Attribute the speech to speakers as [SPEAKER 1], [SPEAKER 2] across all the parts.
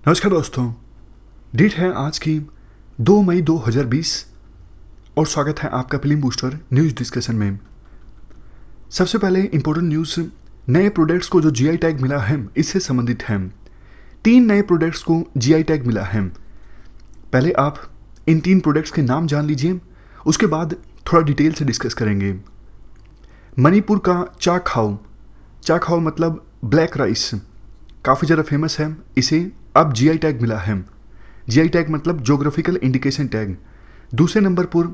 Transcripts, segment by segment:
[SPEAKER 1] नमस्कार दोस्तों, डेट है आज की 2 मई 2020 और स्वागत है आपका फिल्म बूस्टर न्यूज़ डिस्कशन में। सबसे पहले इंपॉर्टेंट न्यूज़, नए प्रोडक्ट्स को जो जीआई टैग मिला है इससे संबंधित है। 3 नए प्रोडक्ट्स को जीआई टैग मिला है। पहले आप इन 3 प्रोडक्ट्स के नाम जान लीजिए, उसके बाद थोड़ा डिटेल से डिस्कस करेंगे। मणिपुर का चा खाओ मतलब ब्लैक राइस, काफ़ी ज़्यादा फेमस है। इसे अब जीआई टैग मिला है। जीआई टैग मतलब ज्योग्राफिकल इंडिकेशन टैग। दूसरे नंबर पर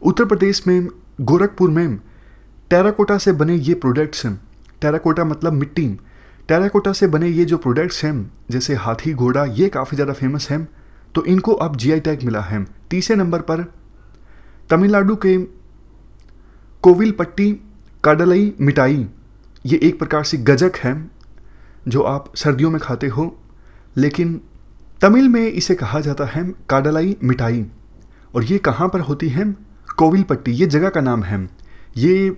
[SPEAKER 1] उत्तर प्रदेश में गोरखपुर में टेराकोटा से बने ये प्रोडक्ट्स हैं। टेराकोटा मतलब मिट्टी। टेराकोटा से बने ये जो प्रोडक्ट्स हैं जैसे हाथी घोड़ा, ये काफ़ी ज़्यादा फेमस हैं, तो इनको अब जीआई टैग मिला है। तीसरे नंबर पर तमिलनाडु के कोविलपट्टी काडलाई मिठाई, ये एक प्रकार से गजक है जो आप सर्दियों में खाते हो, लेकिन तमिल में इसे कहा जाता है काडलाई मिठाई। और ये कहाँ पर होती है? कोविलपट्टी, ये जगह का नाम है। ये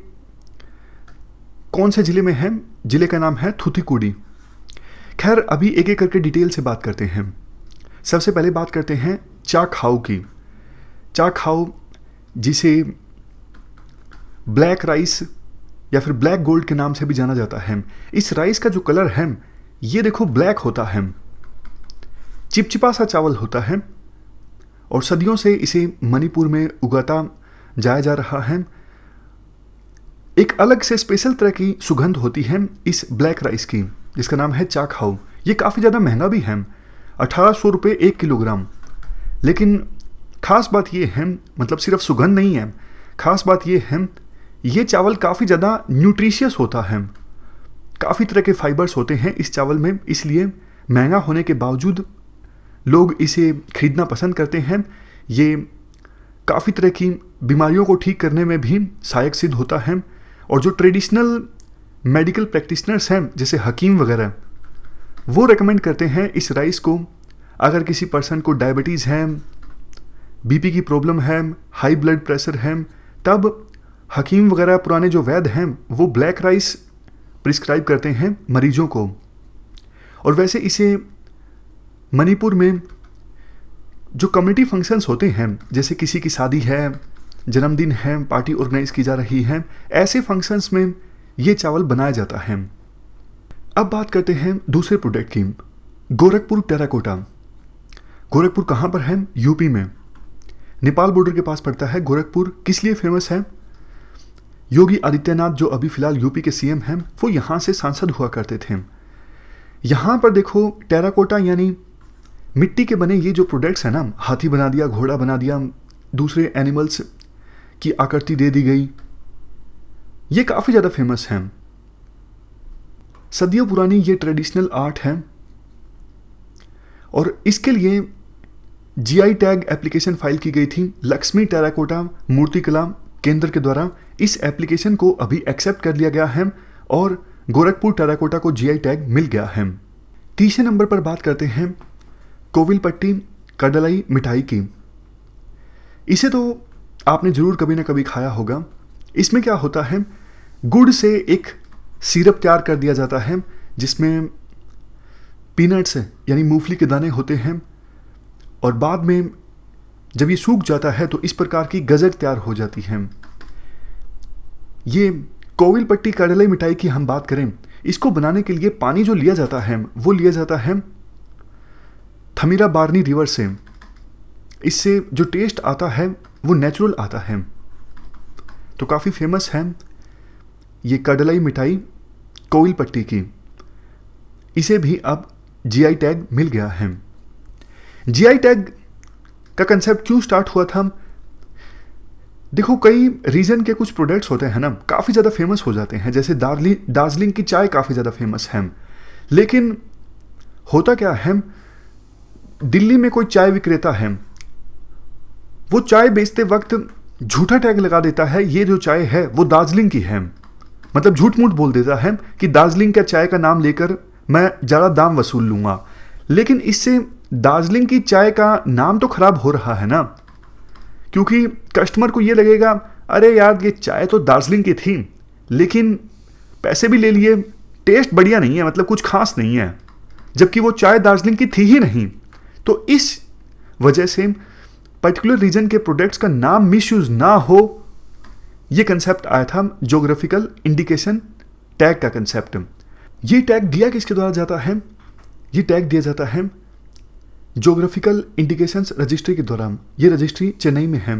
[SPEAKER 1] कौन से ज़िले में है? ज़िले का नाम है थूथुकुडी। खैर, अभी एक एक करके डिटेल से बात करते हैं। सबसे पहले बात करते हैं चा खाओ की। चा खाओ जिसे ब्लैक राइस या फिर ब्लैक गोल्ड के नाम से भी जाना जाता है। इस राइस का जो कलर है ये देखो ब्लैक होता है, चिपचिपा सा चावल होता है और सदियों से इसे मणिपुर में उगाता जाया जा रहा है। एक अलग से स्पेशल तरह की सुगंध होती है इस ब्लैक राइस की, जिसका नाम है चा खाओ। ये काफ़ी ज़्यादा महंगा भी है, 1800 रुपये 1 किलोग्राम। लेकिन ख़ास बात ये है, मतलब सिर्फ सुगंध नहीं है, ख़ास बात ये है ये चावल काफ़ी ज़्यादा न्यूट्रिशियस होता है। काफ़ी तरह के फाइबर्स होते हैं इस चावल में, इसलिए महंगा होने के बावजूद लोग इसे खरीदना पसंद करते हैं। ये काफ़ी तरह की बीमारियों को ठीक करने में भी सहायक सिद्ध होता है। और जो ट्रेडिशनल मेडिकल प्रैक्टिशनर्स हैं जैसे हकीम वगैरह, वो रेकमेंड करते हैं इस राइस को। अगर किसी पर्सन को डायबिटीज़ है, बीपी की प्रॉब्लम है, हाई ब्लड प्रेशर है, तब हकीम वगैरह पुराने जो वैद्य हैं वो ब्लैक राइस प्रिस्क्राइब करते हैं मरीजों को। और वैसे इसे मणिपुर में जो कम्युनिटी फंक्शंस होते हैं, जैसे किसी की शादी है, जन्मदिन है, पार्टी ऑर्गेनाइज की जा रही है, ऐसे फंक्शंस में ये चावल बनाया जाता है। अब बात करते हैं दूसरे प्रोडक्ट की, गोरखपुर टेराकोटा। गोरखपुर कहाँ पर है? यूपी में, नेपाल बॉर्डर के पास पड़ता है। गोरखपुर किस लिए फेमस है? योगी आदित्यनाथ जो अभी फिलहाल यूपी के सीएम हैं, वो यहाँ से सांसद हुआ करते थे। यहाँ पर देखो टेराकोटा यानी मिट्टी के बने ये जो प्रोडक्ट्स हैं ना, हाथी बना दिया, घोड़ा बना दिया, दूसरे एनिमल्स की आकृति दे दी गई, ये काफ़ी ज़्यादा फेमस हैं। सदियों पुरानी ये ट्रेडिशनल आर्ट है और इसके लिए जीआई टैग एप्लीकेशन फाइल की गई थी लक्ष्मी टेराकोटा मूर्तिकला केंद्र के द्वारा। इस एप्लीकेशन को अभी एक्सेप्ट कर लिया गया है और गोरखपुर टेराकोटा को जीआई टैग मिल गया है। तीसरे नंबर पर बात करते हैं कोविलपट्टी काडलाई मिठाई की। इसे तो आपने ज़रूर कभी ना कभी खाया होगा। इसमें क्या होता है, गुड़ से एक सिरप तैयार कर दिया जाता है जिसमें पीनट्स यानी मूंगफली के दाने होते हैं और बाद में जब ये सूख जाता है तो इस प्रकार की गजक तैयार हो जाती है। ये कोविलपट्टी काडलाई मिठाई की हम बात करें, इसको बनाने के लिए पानी जो लिया जाता है वो लिया जाता है थमीराबारनी रिवर से। इससे जो टेस्ट आता है वो नेचुरल आता है। तो काफ़ी फेमस है ये काडलाई मिठाई कोविलपट्टी की। इसे भी अब जीआई टैग मिल गया है। जीआई टैग का कंसेप्ट क्यों स्टार्ट हुआ था? देखो, कई रीजन के कुछ प्रोडक्ट्स होते हैं ना, काफ़ी ज़्यादा फेमस हो जाते हैं। जैसे दार्जिलिंग की चाय काफ़ी ज़्यादा फेमस है, लेकिन होता क्या है, दिल्ली में कोई चाय विक्रेता है, वो चाय बेचते वक्त झूठा टैग लगा देता है, ये जो चाय है वो दार्जिलिंग की है। मतलब झूठ मूठ बोल देता है कि दार्जिलिंग का चाय का नाम लेकर मैं ज़्यादा दाम वसूल लूँगा। लेकिन इससे दार्जिलिंग की चाय का नाम तो खराब हो रहा है ना, क्योंकि कस्टमर को ये लगेगा अरे यार ये चाय तो दार्जिलिंग की थी, लेकिन पैसे भी ले लिए, टेस्ट बढ़िया नहीं है, मतलब कुछ खास नहीं है। जबकि वो चाय दार्जिलिंग की थी ही नहीं। तो इस वजह से पर्टिकुलर रीजन के प्रोडक्ट्स का नाम मिसयूज ना हो, ये कंसेप्ट आया था ज्योग्राफिकल इंडिकेशन टैग का कंसेप्ट। ये टैग दिया किसके द्वारा जाता है? ये टैग दिया जाता है ज्योग्राफिकल इंडिकेशंस रजिस्ट्री के द्वारा। ये रजिस्ट्री चेन्नई में है।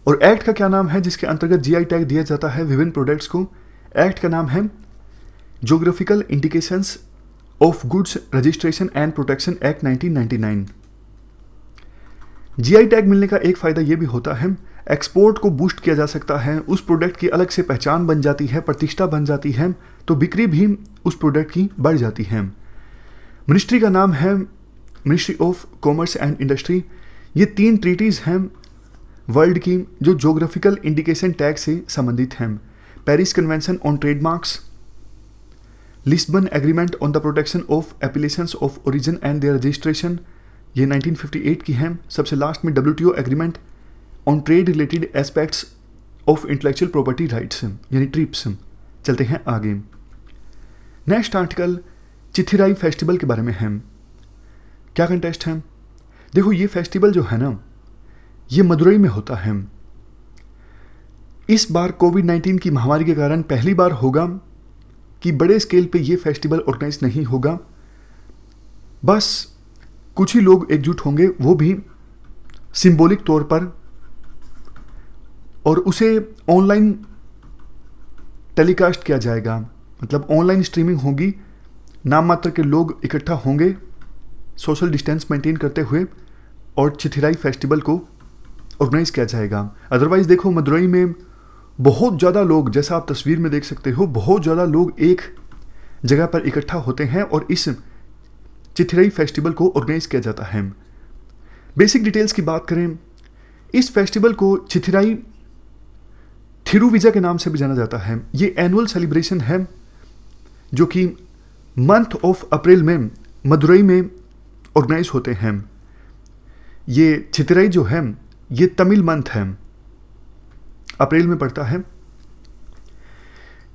[SPEAKER 1] और एक्ट का क्या नाम है जिसके अंतर्गत जीआई टैग दिया जाता है विभिन्न प्रोडक्ट्स को? एक्ट का नाम है geographical indications of goods registration and protection act 1999। GI tag मिलने का एक फायदा यह भी होता है, एक्सपोर्ट को बूस्ट किया जा सकता है, उस प्रोडक्ट की अलग से पहचान बन जाती है, प्रतिष्ठा बन जाती है, तो बिक्री भी उस प्रोडक्ट की बढ़ जाती है। मिनिस्ट्री का नाम है ministry of commerce and industry. ये 3 ट्रीटीज हैं वर्ल्ड की जो ज्योग्राफिकल इंडिकेशन टैग से संबंधित हैं। Paris convention on trademarks, Lisbon agreement on the protection of applications of origin and their registration, ये 1958 की हैं। सबसे लास्ट में WTO agreement on trade related aspects of intellectual property rights यानी ट्रिप्स। चलते हैं आगे। नेक्स्ट आर्टिकल चिथिराई फेस्टिवल के बारे में है। क्या कंटेस्ट है? देखो ये फेस्टिवल जो है ना, ये मदुरई में होता है। इस बार कोविड-19 की महामारी के कारण पहली बार होगा कि बड़े स्केल पे ये फेस्टिवल ऑर्गेनाइज नहीं होगा, बस कुछ ही लोग एकजुट होंगे, वो भी सिंबॉलिक तौर पर, और उसे ऑनलाइन टेलीकास्ट किया जाएगा। मतलब ऑनलाइन स्ट्रीमिंग होगी, नाम मात्र के लोग इकट्ठा होंगे सोशल डिस्टेंस मेंटेन करते हुए, और चिथिराई फेस्टिवल को ऑर्गेनाइज किया जाएगा। अदरवाइज देखो मदुरई में बहुत ज़्यादा लोग, जैसा आप तस्वीर में देख सकते हो, बहुत ज़्यादा लोग एक जगह पर इकट्ठा होते हैं और इस चिथिराई फेस्टिवल को ऑर्गेनाइज किया जाता है। बेसिक डिटेल्स की बात करें, इस फेस्टिवल को चिथिराई थिरुविजा के नाम से भी जाना जाता है। ये एनुअल सेलिब्रेशन है जो कि मंथ ऑफ अप्रैल में मदुरई में ऑर्गेनाइज होते हैं। ये चिथिराई जो है ये तमिल मंथ है, अप्रैल में पड़ता है।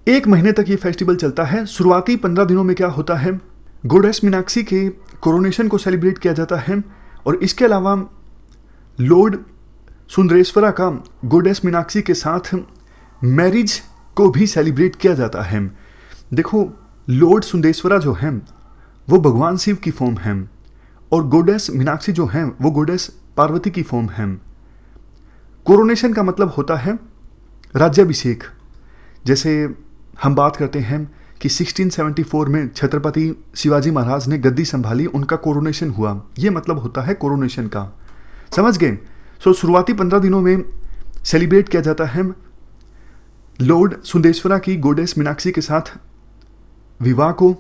[SPEAKER 1] 1 महीने तक ये फेस्टिवल चलता है। शुरुआती 15 दिनों में क्या होता है, गोडेस मीनाक्षी के कोरोनेशन को सेलिब्रेट किया जाता है, और इसके अलावा लॉर्ड सुंदरेश्वरा का गोडेस मीनाक्षी के साथ मैरिज को भी सेलिब्रेट किया जाता है। देखो लॉर्ड सुंदेश्वरा जो हैं वो भगवान शिव की फॉर्म हैं, और गोडेस मीनाक्षी जो हैं वो गोडेस पार्वती की फॉर्म हैं। कोरोनेशन का मतलब होता है राज्याभिषेक। जैसे हम बात करते हैं कि 1674 में छत्रपति शिवाजी महाराज ने गद्दी संभाली, उनका कोरोनेशन हुआ, ये मतलब होता है कोरोनेशन का। समझ गए? सो शुरुआती 15 दिनों में सेलिब्रेट किया जाता है लॉर्ड सुंदेश्वरा की गोडेस मीनाक्षी के साथ विवाह को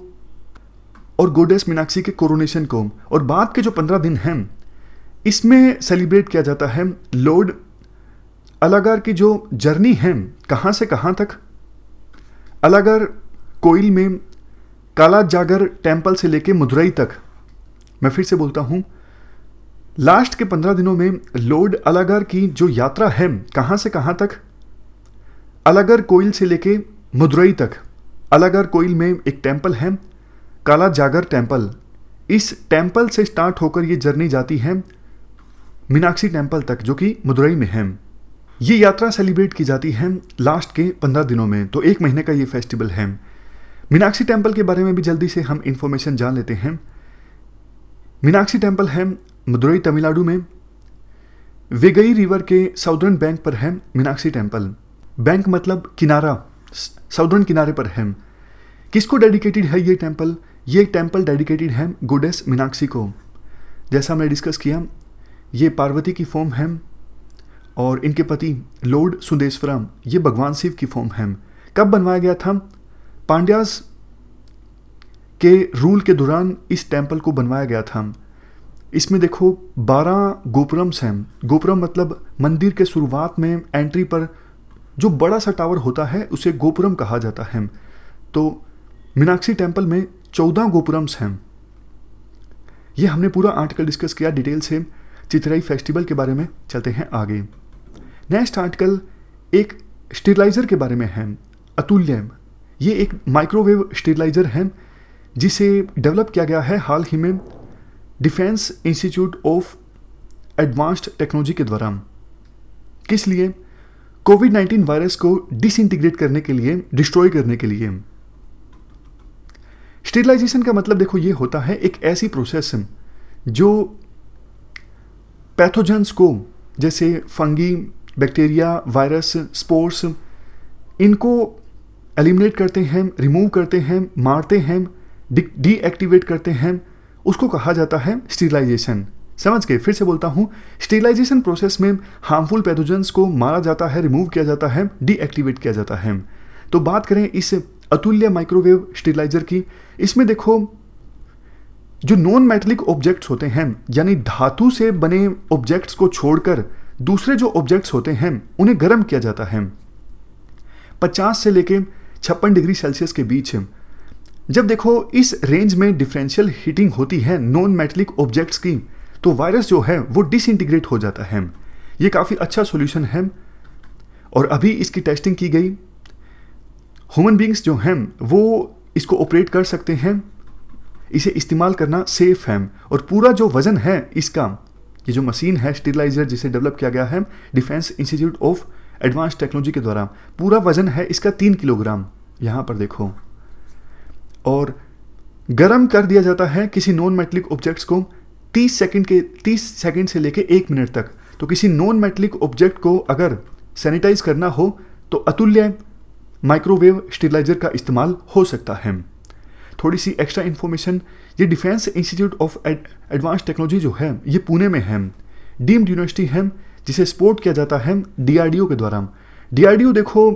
[SPEAKER 1] और गोडेस मीनाक्षी के कोरोनेशन को, और बाद के जो 15 दिन हैं इसमें सेलिब्रेट किया जाता है लॉर्ड अलागार की जो जर्नी है कहाँ से कहाँ तक। अलागार कोइल में काला जागर टेम्पल से लेके मदुरई तक, मैं फिर से बोलता हूँ, लास्ट के 15 दिनों में लॉर्ड अलागार की जो यात्रा है कहाँ से कहाँ तक, अलागार कोइल से लेके मदुरई तक। अलागार कोइल में एक टेम्पल है काला जागर टेम्पल, इस टेम्पल से स्टार्ट होकर ये जर्नी जाती है मीनाक्षी टेम्पल तक जो कि मदुरई में है। ये यात्रा सेलिब्रेट की जाती है लास्ट के 15 दिनों में। तो 1 महीने का ये फेस्टिवल है। मीनाक्षी टेम्पल के बारे में भी जल्दी से हम इंफॉर्मेशन जान लेते हैं। मीनाक्षी टेम्पल है मदुरई तमिलनाडु में, वेगई रिवर के साउदर्न बैंक पर है मीनाक्षी टेम्पल। बैंक मतलब किनारा, साउदर्न किनारे पर है। किसको डेडिकेटेड है ये टेम्पल? ये टेम्पल डेडिकेटेड है गोडेस मीनाक्षी को। जैसा हमने डिस्कस किया, ये पार्वती की फॉर्म है और इनके पति लॉर्ड सुंदेश्वरा ये भगवान शिव की फॉर्म है। कब बनवाया गया था? पांड्यास के रूल के दौरान इस टेम्पल को बनवाया गया था। इसमें देखो 12 गोपुरम्स हैं। गोपुरम मतलब मंदिर के शुरुआत में एंट्री पर जो बड़ा सा टावर होता है उसे गोपुरम कहा जाता है। तो मीनाक्षी टेम्पल में 14 गोपुरम्स हैं। ये हमने पूरा आर्टिकल डिस्कस किया डिटेल से चिथिराई फेस्टिवल के बारे में। चलते हैं आगे। नेक्स्ट आर्टिकल एक स्टेरिलाइजर के बारे में है, अतुल्य। ये एक माइक्रोवेव स्टेरिलाइजर है जिसे डेवलप किया गया है हाल ही में defence institute of advanced technology के द्वारा। किस लिए? कोविड-19 वायरस को डिसइंटीग्रेट करने के लिए, डिस्ट्रॉय करने के लिए। स्टेरिलाइजेशन का मतलब देखो ये होता है एक ऐसी प्रोसेस जो पैथोजेंस को, जैसे फंगी, बैक्टीरिया, वायरस, स्पोर्स, इनको एलिमिनेट करते हैं, रिमूव करते हैं, मारते हैं, डीएक्टिवेट करते हैं, उसको कहा जाता है स्टेरिलाइजेशन। समझ गए? फिर से बोलता हूँ, स्टेरिलाइजेशन प्रोसेस में हार्मफुल पैथोजेंस को मारा जाता है, रिमूव किया जाता है, डीएक्टिवेट किया जाता है। तो बात करें इस अतुल्य माइक्रोवेव स्टेरिलाइजर की, इसमें देखो जो नॉन मेटेलिक ऑब्जेक्ट्स होते हैं, यानी धातु से बने ऑब्जेक्ट्स को छोड़कर दूसरे जो ऑब्जेक्ट्स होते हैं उन्हें गर्म किया जाता है 50 से लेके 56 डिग्री सेल्सियस के बीच। जब देखो इस रेंज में डिफरेंशियल हीटिंग होती है नॉन मेटेलिक ऑब्जेक्ट्स की, तो वायरस जो है वो डिसइंटीग्रेट हो जाता है। ये काफ़ी अच्छा सॉल्यूशन है और अभी इसकी टेस्टिंग की गई। ह्यूमन बींग्स जो हैं वो इसको ऑपरेट कर सकते हैं, इसे इस्तेमाल करना सेफ है। और पूरा जो वज़न है इसका, ये जो मशीन है स्टेरिलाइजर जिसे डेवलप किया गया है defence institute of advance technology के द्वारा, पूरा वज़न है इसका 3 किलोग्राम। यहाँ पर देखो, और गर्म कर दिया जाता है किसी नॉन मेटेलिक ऑब्जेक्ट्स को 30 सेकंड से लेके 1 मिनट तक। तो किसी नॉन मेटेलिक ऑब्जेक्ट को अगर सैनिटाइज करना हो तो अतुल्य माइक्रोवेव स्टेरिलाइजर का इस्तेमाल हो सकता है। थोड़ी सी एक्स्ट्रा इन्फॉर्मेशन, ये defence institute of advance technology जो है ये पुणे में है, डीम्ड यूनिवर्सिटी है, जिसे सपोर्ट किया जाता है डीआरडीओ के द्वारा। डीआरडीओ देखो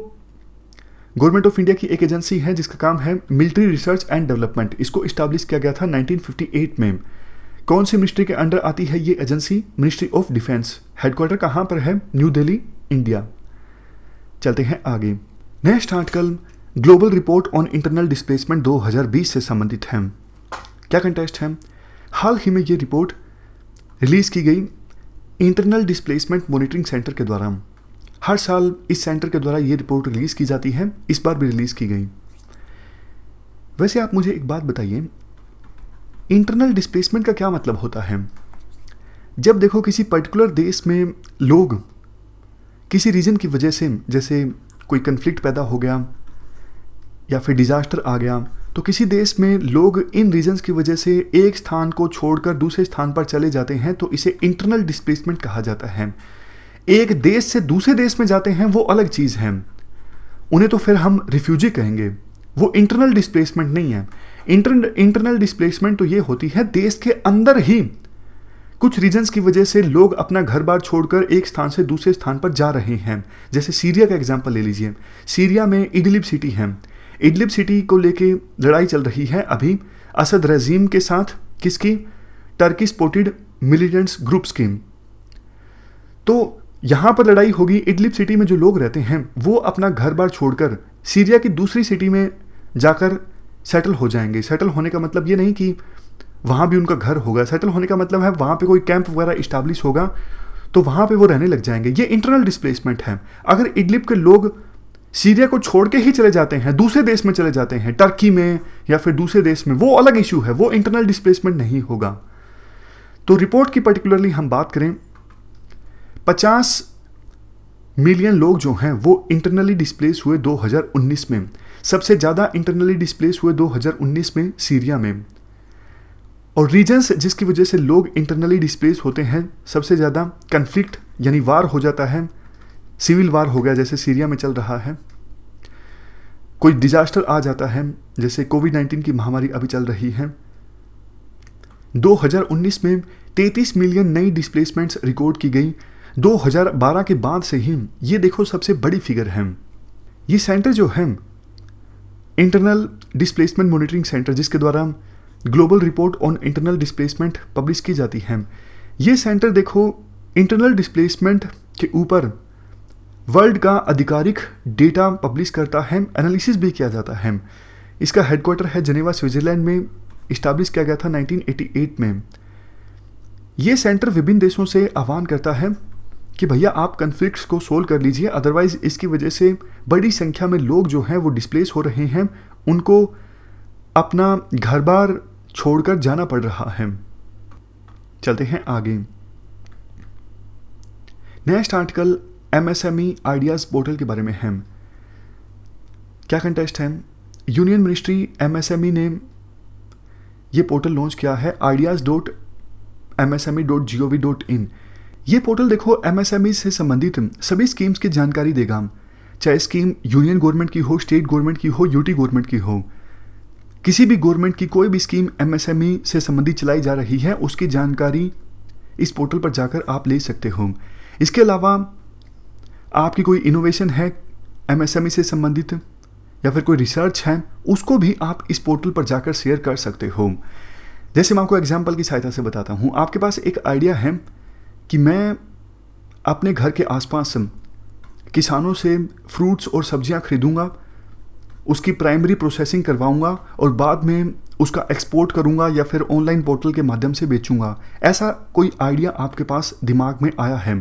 [SPEAKER 1] गवर्नमेंट ऑफ इंडिया की एक एजेंसी है जिसका काम है मिलिट्री रिसर्च एंड डेवलपमेंट। इसको इस्टेब्लिश किया गया था 1958 में। कौन सी मिनिस्ट्री के अंडर आती है ये agency? Ministry of defence. Headquarter कहाँ पर है? New Delhi, India. चलते हैं आगे। Next article global Report on Internal Displacement 2020 से संबंधित है। क्या कंटेस्ट है? हाल ही में ये रिपोर्ट रिलीज़ की गई इंटरनल डिस्प्लेसमेंट मॉनिटरिंग सेंटर के द्वारा। हर साल इस सेंटर के द्वारा ये रिपोर्ट रिलीज़ की जाती है, इस बार भी रिलीज़ की गई। वैसे आप मुझे एक बात बताइए, इंटरनल डिस्प्लेसमेंट का क्या मतलब होता है? जब देखो किसी पर्टिकुलर देश में लोग किसी रीजन की वजह से, जैसे कोई कन्फ्लिक्ट पैदा हो गया या फिर डिजास्टर आ गया, तो किसी देश में लोग इन रीजन्स की वजह से एक स्थान को छोड़कर दूसरे स्थान पर चले जाते हैं, तो इसे इंटरनल डिस्प्लेसमेंट कहा जाता है। एक देश से दूसरे देश में जाते हैं वो अलग चीज़ है, उन्हें तो फिर हम रिफ्यूजी कहेंगे, वो इंटरनल डिस्प्लेसमेंट नहीं है। इंटरनल डिस्प्लेसमेंट तो ये होती है देश के अंदर ही कुछ रीजन्स की वजह से लोग अपना घर बार छोड़कर एक स्थान से दूसरे स्थान पर जा रहे हैं। जैसे सीरिया का एग्जाम्पल ले लीजिए। सीरिया में इडलिब सिटी है, इडलिब सिटी को लेके लड़ाई चल रही है अभी असद रजीम के साथ। किसकी? टर्की सपोर्टेड मिलिटेंट्स ग्रुप्स की। तो यहाँ पर लड़ाई होगी। इडलिब सिटी में जो लोग रहते हैं वो अपना घर बार छोड़कर सीरिया की दूसरी सिटी में जाकर सेटल हो जाएंगे। सेटल होने का मतलब ये नहीं कि वहाँ भी उनका घर होगा, सेटल होने का मतलब है वहाँ पे कोई कैंप वगैरह इस्टेब्लिश होगा तो वहाँ पे वो रहने लग जाएंगे। ये इंटरनल डिस्प्लेसमेंट है। अगर इडलिब के लोग सीरिया को छोड़ के ही चले जाते हैं, दूसरे देश में चले जाते हैं, टर्की में या फिर दूसरे देश में, वो अलग इशू है, वो इंटरनल डिस्प्लेसमेंट नहीं होगा। तो रिपोर्ट की पर्टिकुलरली हम बात करें, 50 मिलियन लोग जो हैं वो इंटरनली डिस्प्लेस हुए 2019 में। सबसे ज़्यादा इंटरनली डिस्प्लेस हुए 2019 में सीरिया में। और रीजन्स जिसकी वजह से लोग इंटरनली डिस्प्लेस होते हैं सबसे ज़्यादा, कन्फ्लिक्ट यानी वार हो जाता है, सिविल वार हो गया जैसे सीरिया में चल रहा है, कोई डिजास्टर आ जाता है जैसे कोविड-19 की महामारी अभी चल रही है। 2019 में 33 मिलियन नई डिस्प्लेसमेंट्स रिकॉर्ड की गई। 2012 के बाद से ही ये देखो सबसे बड़ी फिगर है। ये सेंटर जो है इंटरनल डिस्प्लेसमेंट मॉनिटरिंग सेंटर, जिसके द्वारा global Report on Internal displacement publish की जाती है, ये सेंटर देखो इंटरनल डिस्प्लेसमेंट के ऊपर वर्ल्ड का आधिकारिक डेटा पब्लिश करता है, एनालिसिस भी किया जाता है। इसका हेडक्वार्टर है जेनेवा, स्विट्जरलैंड में। इस्टेब्लिश किया गया था 1988 में। ये सेंटर विभिन्न देशों से आह्वान करता है कि भैया आप कन्फ्लिक्ट्स को सोल्व कर लीजिए, अदरवाइज इसकी वजह से बड़ी संख्या में लोग जो हैं वो डिस्प्लेस हो रहे हैं, उनको अपना घर बार छोड़कर जाना पड़ रहा है। चलते हैं आगे। Next article MSME ideas portal के बारे में है। क्या कंटेस्ट है? यूनियन मिनिस्ट्री एमएसएमई ने ये पोर्टल लॉन्च किया है, ideas.msme.gov.in। ये पोर्टल देखो एमएसएमई से संबंधित सभी स्कीम्स की जानकारी देगा, चाहे स्कीम यूनियन गवर्नमेंट की हो, स्टेट गवर्नमेंट की हो, यूटी गवर्नमेंट की हो। किसी भी गवर्नमेंट की कोई भी स्कीम एमएसएमई से संबंधित चलाई जा रही है, उसकी जानकारी इस पोर्टल पर जाकर आप ले सकते हो। इसके अलावा आपकी कोई इनोवेशन है एमएसएमई से संबंधित या फिर कोई रिसर्च है, उसको भी आप इस पोर्टल पर जाकर शेयर कर सकते हो। जैसे मैं आपको एग्जांपल की सहायता से बताता हूँ। आपके पास एक आइडिया है कि मैं अपने घर के आसपास किसानों से फ्रूट्स और सब्जियां खरीदूंगा, उसकी प्राइमरी प्रोसेसिंग करवाऊंगा और बाद में उसका एक्सपोर्ट करूंगा या फिर ऑनलाइन पोर्टल के माध्यम से बेचूंगा। ऐसा कोई आइडिया आपके पास दिमाग में आया है?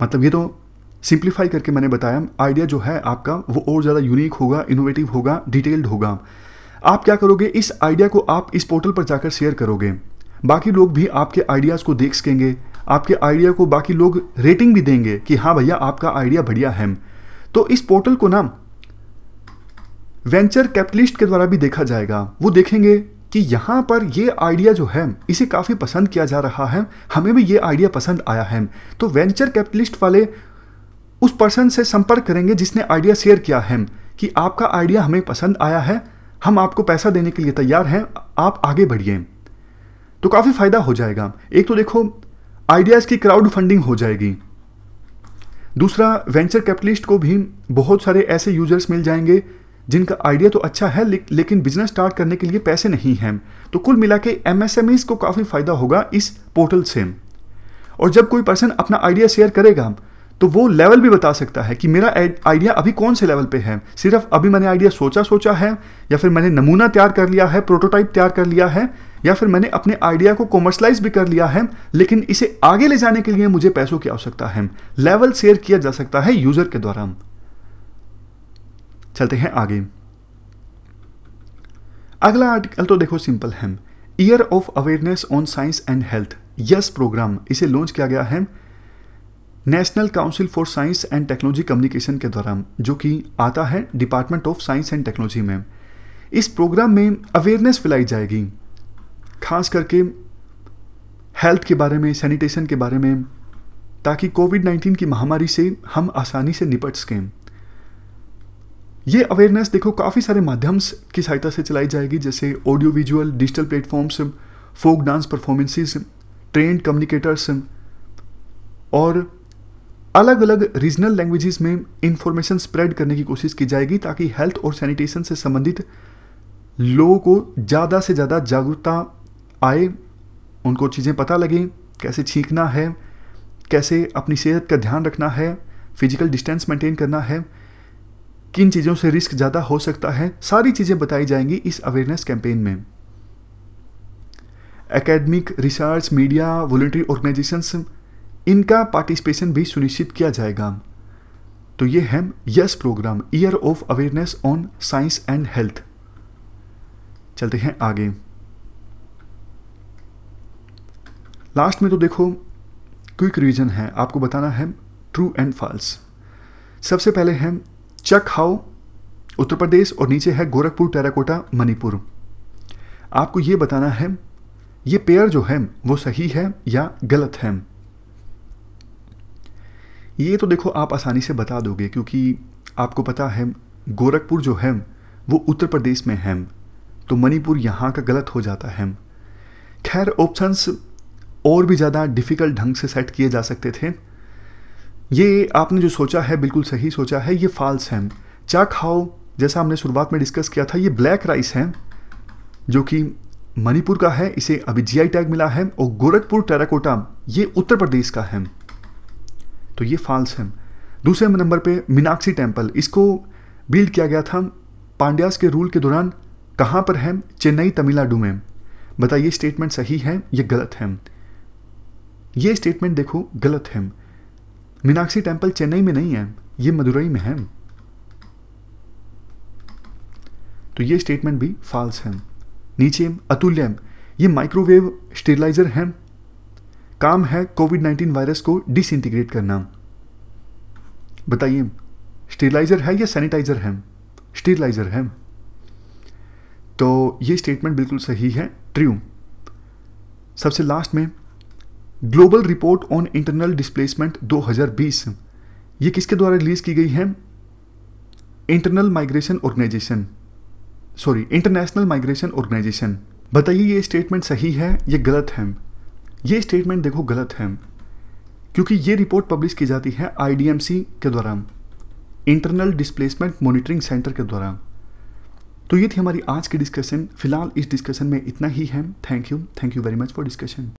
[SPEAKER 1] मतलब ये तो सिंप्लीफाई करके मैंने बताया, आइडिया जो है आपका वो और ज़्यादा यूनिक होगा, इनोवेटिव होगा, डिटेल्ड होगा। आप क्या करोगे, इस आइडिया को आप इस पोर्टल पर जाकर शेयर करोगे, बाकी लोग भी आपके आइडियाज़ को देख सकेंगे, आपके आइडिया को बाकी लोग रेटिंग भी देंगे कि हाँ भैया आपका आइडिया बढ़िया है। तो इस पोर्टल को ना वेंचर कैपिटलिस्ट के द्वारा भी देखा जाएगा। वो देखेंगे कि यहाँ पर ये आइडिया जो है इसे काफ़ी पसंद किया जा रहा है, हमें भी ये आइडिया पसंद आया है। तो वेंचर कैपिटलिस्ट वाले उस पर्सन से संपर्क करेंगे जिसने आइडिया शेयर किया है कि आपका आइडिया हमें पसंद आया है, हम आपको पैसा देने के लिए तैयार हैं, आप आगे बढ़िए। तो काफ़ी फायदा हो जाएगा। एक तो देखो आइडियाज़ की क्राउड फंडिंग हो जाएगी, दूसरा वेंचर कैपिटलिस्ट को भी बहुत सारे ऐसे यूजर्स मिल जाएंगे जिनका आइडिया तो अच्छा है लेकिन बिजनेस स्टार्ट करने के लिए पैसे नहीं हैं। तो कुल मिला के एमएसएमईज को काफ़ी फायदा होगा इस पोर्टल से। और जब कोई पर्सन अपना आइडिया शेयर करेगा तो वो लेवल भी बता सकता है कि मेरा आइडिया अभी कौन से लेवल पे है। सिर्फ अभी मैंने आइडिया सोचा है, या फिर मैंने नमूना तैयार कर लिया है, प्रोटोटाइप तैयार कर लिया है, या फिर मैंने अपने आइडिया को कॉमर्शलाइज भी कर लिया है, लेकिन इसे आगे ले जाने के लिए मुझे पैसों की आवश्यकता है। लेवल शेयर किया जा सकता है यूजर के द्वारा। चलते हैं आगे। अगला आर्टिकल तो देखो सिंपल है, Year of Awareness on Science and Health, YES programme. इसे लॉन्च किया गया है National Council for Science and Technology Communication के द्वारा, जो कि आता है Department of Science and Technology में। इस प्रोग्राम में अवेयरनेस फैलाई जाएगी, खास करके हेल्थ के बारे में, सैनिटेशन के बारे में, ताकि कोविड-19 की महामारी से हम आसानी से निपट सकें। ये अवेयरनेस देखो काफ़ी सारे माध्यम की सहायता से चलाई जाएगी, जैसे audio visual, digital platforms, folk dance performances, trained communicators और अलग अलग रीजनल लैंग्वेजेस में इंफॉर्मेशन स्प्रेड करने की कोशिश की जाएगी, ताकि हेल्थ और सैनिटेशन से संबंधित लोगों को ज़्यादा से ज़्यादा जागरूकता आए, उनको चीज़ें पता लगें, कैसे छींकना है, कैसे अपनी सेहत का ध्यान रखना है, फिजिकल डिस्टेंस मेंटेन करना है, किन चीज़ों से रिस्क ज़्यादा हो सकता है, सारी चीज़ें बताई जाएंगी इस अवेयरनेस कैंपेन में। Academic, research, media, voluntary organisations, इनका पार्टिसिपेशन भी सुनिश्चित किया जाएगा। तो ये है YES programme, Year of Awareness on Science and Health. चलते हैं आगे। लास्ट में तो देखो क्विक रिवीजन है, आपको बताना है ट्रू एंड फॉल्स। सबसे पहले है चक हाउ उत्तर प्रदेश और नीचे है गोरखपुर टेराकोटा मणिपुर। आपको ये बताना है ये पेयर जो है वो सही है या गलत है। ये तो देखो आप आसानी से बता दोगे, क्योंकि आपको पता है गोरखपुर जो है वो उत्तर प्रदेश में है, तो मणिपुर यहाँ का गलत हो जाता है। खैर ऑप्शंस और भी ज़्यादा डिफ़िकल्ट ढंग से सेट किए जा सकते थे। ये आपने जो सोचा है बिल्कुल सही सोचा है, ये फॉल्स है। चा खाओ जैसा हमने शुरुआत में डिस्कस किया था, ये ब्लैक राइस है जो कि मणिपुर का है, इसे अभी जीआई टैग मिला है। और गोरखपुर टेराकोटा ये उत्तर प्रदेश का है, तो ये फॉल्स है। दूसरे नंबर पे मीनाक्षी टेम्पल, इसको बिल्ड किया गया था पांड्यास के रूल के दौरान। कहाँ पर है? चेन्नई तमिलनाडु में। बताइए स्टेटमेंट सही है या गलत है? ये स्टेटमेंट देखो गलत है। मीनाक्षी टेम्पल चेन्नई में नहीं है, ये मदुरई में है। तो ये स्टेटमेंट भी फॉल्स है। नीचे अतुल्य, ये माइक्रोवेव स्टेरिलाइजर है, काम है कोविड-19 वायरस को डिसइंटीग्रेट करना। बताइए स्टेरिलाइजर है या सैनिटाइजर है? स्टेरिलाइजर है। तो ये स्टेटमेंट बिल्कुल सही है, ट्रू। सबसे लास्ट में Global Report on Internal Displacement 2020, ये किसके द्वारा रिलीज की गई है? Internal migration organisation, sorry International Migration Organisation. बताइए ये स्टेटमेंट सही है या गलत है? ये स्टेटमेंट देखो गलत है, क्योंकि ये रिपोर्ट पब्लिश की जाती है IDMC के द्वारा, इंटरनल डिस्प्लेसमेंट मॉनिटरिंग सेंटर के द्वारा। तो ये थी हमारी आज की डिस्कशन। फिलहाल इस डिस्कशन में इतना ही है। Thank you very much for discussion.